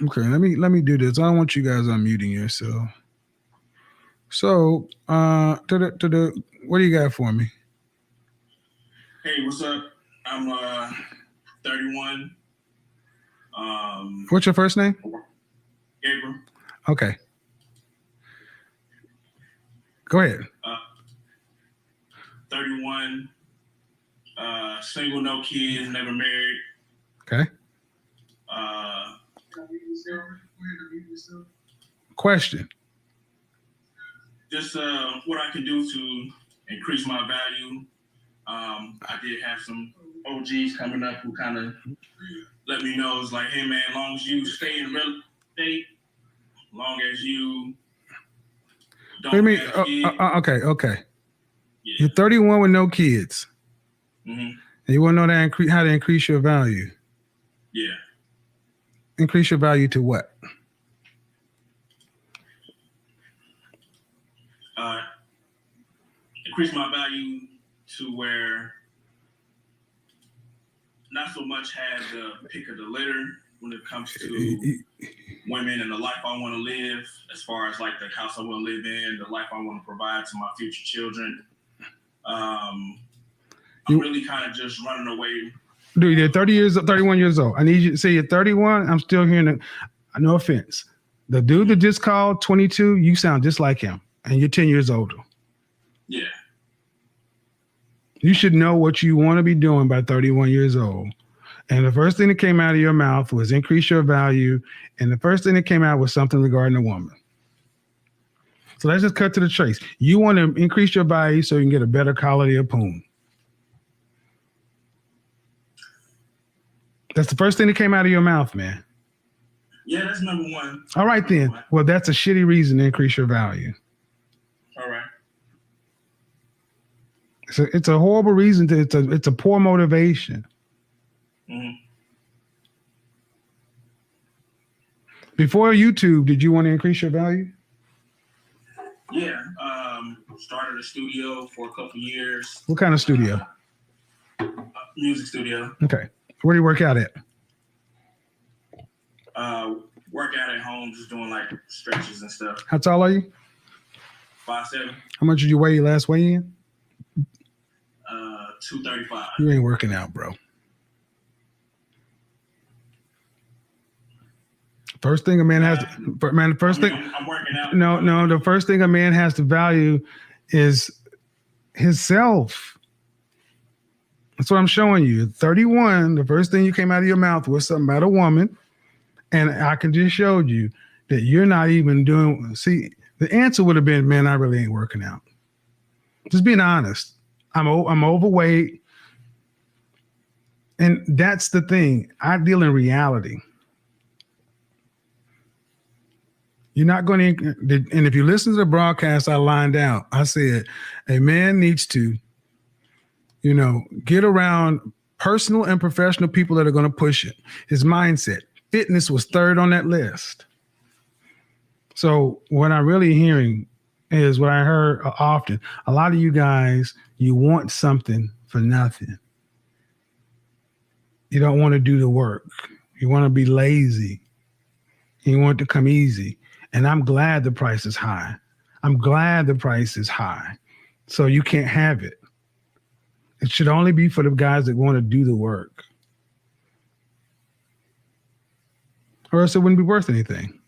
Okay, let me do this. I don't want you guys unmuting yourself. So, what do you got for me? Hey, what's up? I'm 31. What's your first name? Gabriel. Okay. Go ahead. 31. Single, no kids, never married. Okay. Question. Just what I can do to increase my value. I did have some OGs coming up who kind of let me know, it's like, hey man, as long as you stay in real estate, as long as you don't have a kid. Okay. Yeah. You're 31 with no kids. Mm-hmm. And you want to know how to increase your value. Yeah. Increase your value to what? Increase my value to where not so much have the pick of the litter when it comes to women and the life I want to live, as far as like the house I want to live in, the life I want to provide to my future children. I'm really kind of just running away. Dude, you're 31 years old. I need you to say you're 31. I'm still hearing it. No offense. The dude that just called 22, you sound just like him. And you're 10 years older. Yeah. You should know what you want to be doing by 31 years old. And the first thing that came out of your mouth was increase your value. And the first thing that came out was something regarding a woman. So let's just cut to the chase. You want to increase your value so you can get a better quality of poon. That's the first thing that came out of your mouth, man. Yeah, that's number one. All right, then. Well, that's a shitty reason to increase your value. All right. It's a horrible reason. It's a poor motivation. Mm-hmm. Before YouTube, did you want to increase your value? Yeah. Started a studio for a couple years. What kind of studio? Music studio. Okay. Where do you work out at? Work out at home, just doing like stretches and stuff. How tall are you? 5'7". How much did you weigh your last weigh in? 235. You ain't working out, bro. First thing a man has to, man, the first thing I'm working out. No, the first thing a man has to value is himself. That's what I'm showing you. 31, the first thing you came out of your mouth was something about a woman. And I can just show you that you're not even doing. See, the answer would have been, man, I really ain't working out. Just being honest. I'm overweight. And that's the thing. I deal in reality. You're not going to, and if you listen to the broadcast, I lined out. I said, a man needs to, get around personal and professional people that are going to push it. His mindset. Fitness was third on that list. So what I'm really hearing is what I heard often. A lot of you guys, you want something for nothing. You don't want to do the work. You want to be lazy. You want it to come easy. And I'm glad the price is high. I'm glad the price is high. So you can't have it. It should only be for the guys that want to do the work. Or else it wouldn't be worth anything.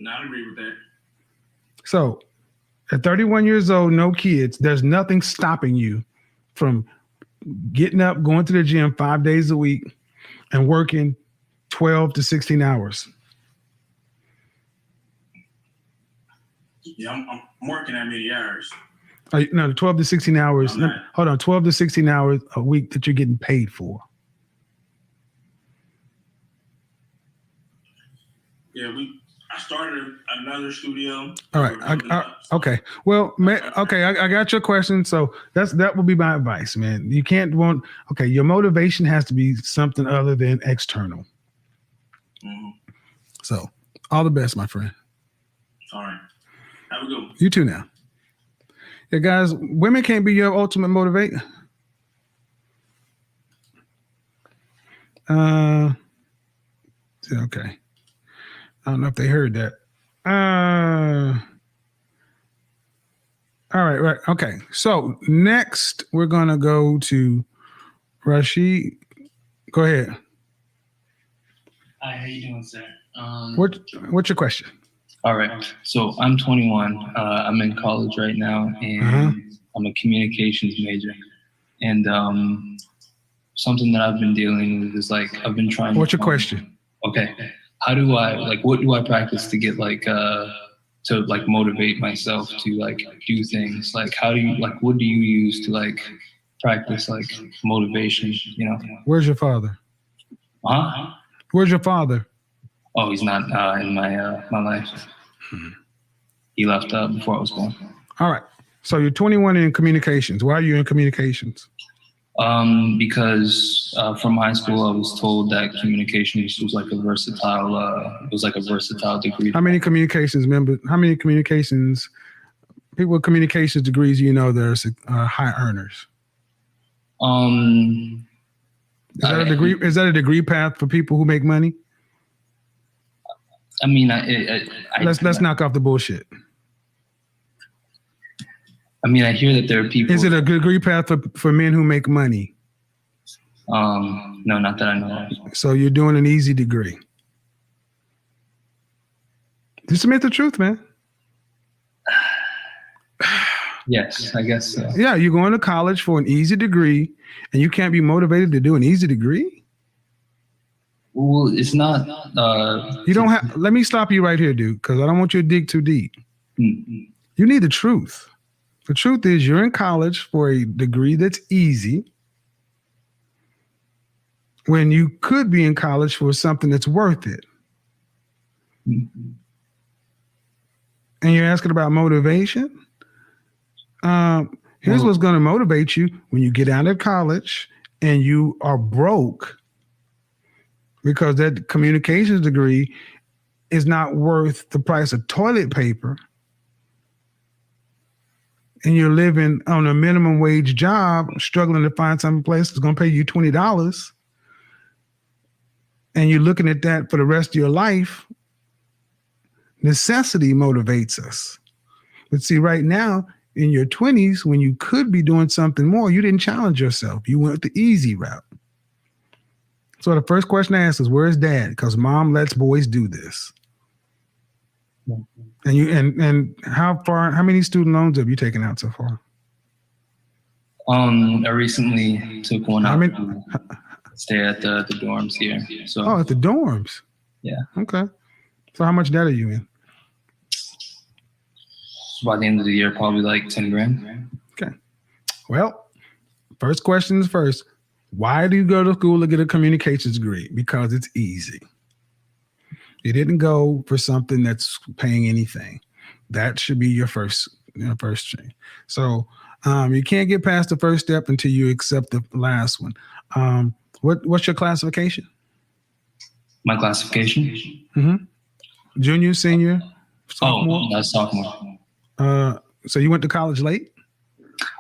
I agree with that. So at 31 years old, no kids, there's nothing stopping you from getting up, going to the gym 5 days a week and working 12 to 16 hours. Yeah, I'm working that many hours. No, 12 to 16 hours. Hold on, 12 to 16 hours a week that you're getting paid for. Yeah, I started another studio. All right. Okay. Well, I got your question. So that will be my advice, man. You can't your motivation has to be something other than external. Mm-hmm. So all the best, my friend. All right. Have a good one. You too now. Yeah, guys, women can't be your ultimate motivator. Okay. I don't know if they heard that. All right. Okay. So next we're gonna go to Rashid. Go ahead. Hi, how you doing, sir? What's your question? All right. So I'm 21. I'm in college right now, and I'm a communications major. And something that I've been dealing with is like I've been trying. What's your question? Okay. How do I what do I practice to get to motivate myself to do things? Like how do you what do you use to practice motivation? Where's your father? Huh? Where's your father? Oh, he's not in my life. He left before I was born. All right. So you're 21 in communications. Why are you in communications? Because from high school, I was told that communications was a versatile degree. How many communications people with communications degrees there's high earners? Is that a degree path for people who make money? I mean, let's knock off the bullshit. I mean, I hear that there are people. Is it a degree path for men who make money? No, not that I know of. So you're doing an easy degree. Just admit the truth, man. Yes, I guess so. Yeah, you're going to college for an easy degree, and you can't be motivated to do an easy degree? Well, it's not. You don't have. Let me stop you right here, dude, because I don't want you to dig too deep. Mm-hmm. You need the truth. The truth is you're in college for a degree that's easy when you could be in college for something that's worth it. Mm-hmm. And you're asking about motivation? Here's what's going to motivate you when you get out of college and you are broke because that communications degree is not worth the price of toilet paper. And you're living on a minimum wage job, struggling to find some place that's going to pay you $20. And you're looking at that for the rest of your life. Necessity motivates us. But see, right now, in your 20s, when you could be doing something more, you didn't challenge yourself. You went the easy route. So the first question I ask is, where's dad? Because mom lets boys do this. And you and how many student loans have you taken out so far? I recently took one out to stay at the dorms here. So at the dorms. Yeah. Okay. So how much debt are you in? By the end of the year, probably like 10 grand. Okay. Well, first question is first. Why do you go to school to get a communications degree? Because it's easy. You didn't go for something that's paying anything. That should be your first thing. So you can't get past the first step until you accept the last one. What's your classification? My classification? Mm-hmm. Junior, senior, sophomore? Oh, that's sophomore. So you went to college late?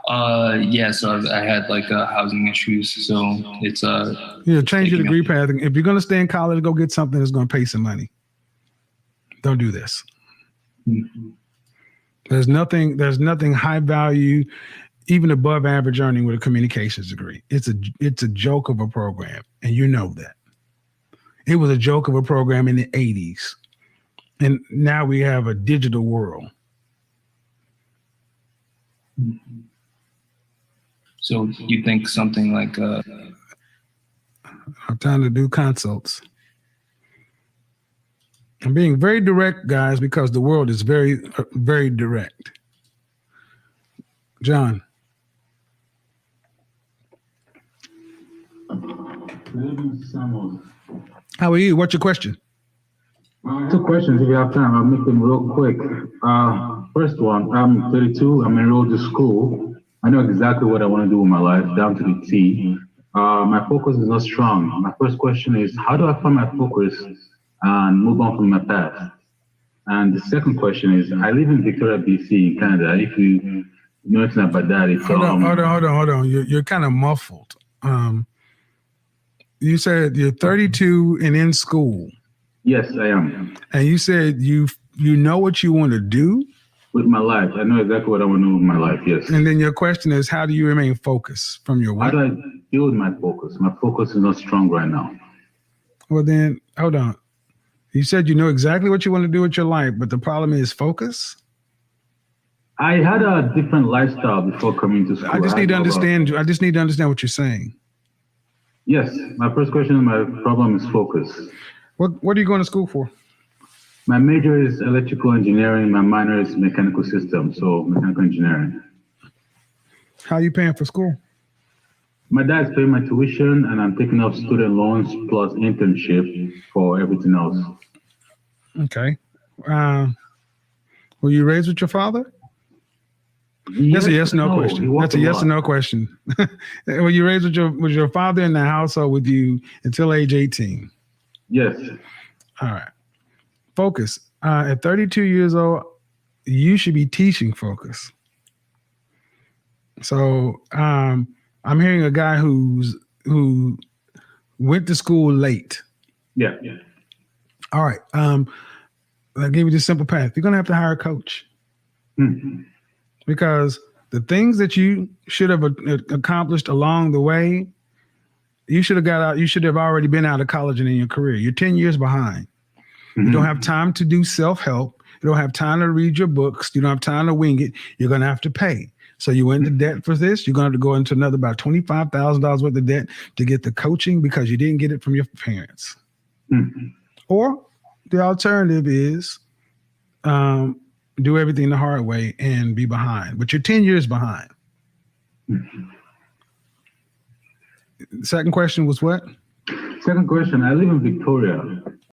Yeah, so I had housing issues, so it's change your degree path. If you're gonna stay in college, go get something that's gonna pay some money. Don't do this. Mm-hmm. There's nothing high value, even above average earning with a communications degree. It's a joke of a program, and you know that. It was a joke of a program in the 80s, and now we have a digital world. So you think something like I'm trying to do consults. I'm being very direct, guys, because the world is very, very direct. John. How are you? What's your question? 2 questions if you have time. I'll make them real quick. First one, I'm 32. I'm enrolled to school. I know exactly what I want to do with my life, down to the T. My focus is not strong. My first question is, how do I find my focus and move on from my past? And the second question is, I live in Victoria, BC, in Canada. If you know anything about that, it's hold on. You're kind of muffled. you said you're 32 and in school, Yes, I am. and you said you know what you want to do, With my life, I know exactly what I want to do with my life. Yes. and then your question is, how do you remain focused from your How work? do I build my focus? My focus is not strong right now. Well, then hold on. You said you know exactly what you want to do with your life, but the problem is focus. I had a different lifestyle before coming to school. I just had need to no about- understand. I just need to understand what you're saying. Yes, my first question, my problem is focus. What are you going to school for? My major is electrical engineering. My minor is mechanical systems, so mechanical engineering. How are you paying for school? My dad's paying my tuition, and I'm taking up student loans plus internship for everything else. Okay. Were you raised with your father? That's a yes or no question. He worked That's a yes or no question. Were you raised with your father in the household with you until age 18? Yes. All right. Focus. At 32 years old, you should be teaching focus. So I'm hearing a guy who went to school late. Yeah. All right. I'll give you this simple path. You're gonna have to hire a coach. Hmm. Because the things that you should have accomplished along the way, you should have got out. You should have already been out of college and in your career. You're 10 years behind. Mm-hmm. You don't have time to do self-help. You don't have time to read your books. You don't have time to wing it. You're going to have to pay. So you went into debt for this. You're going to have to go into another about $25,000 worth of debt to get the coaching because you didn't get it from your parents. Mm-hmm. Or the alternative is do everything the hard way and be behind. But you're 10 years behind. Mm-hmm. Second question was what? Second question, I live in Victoria.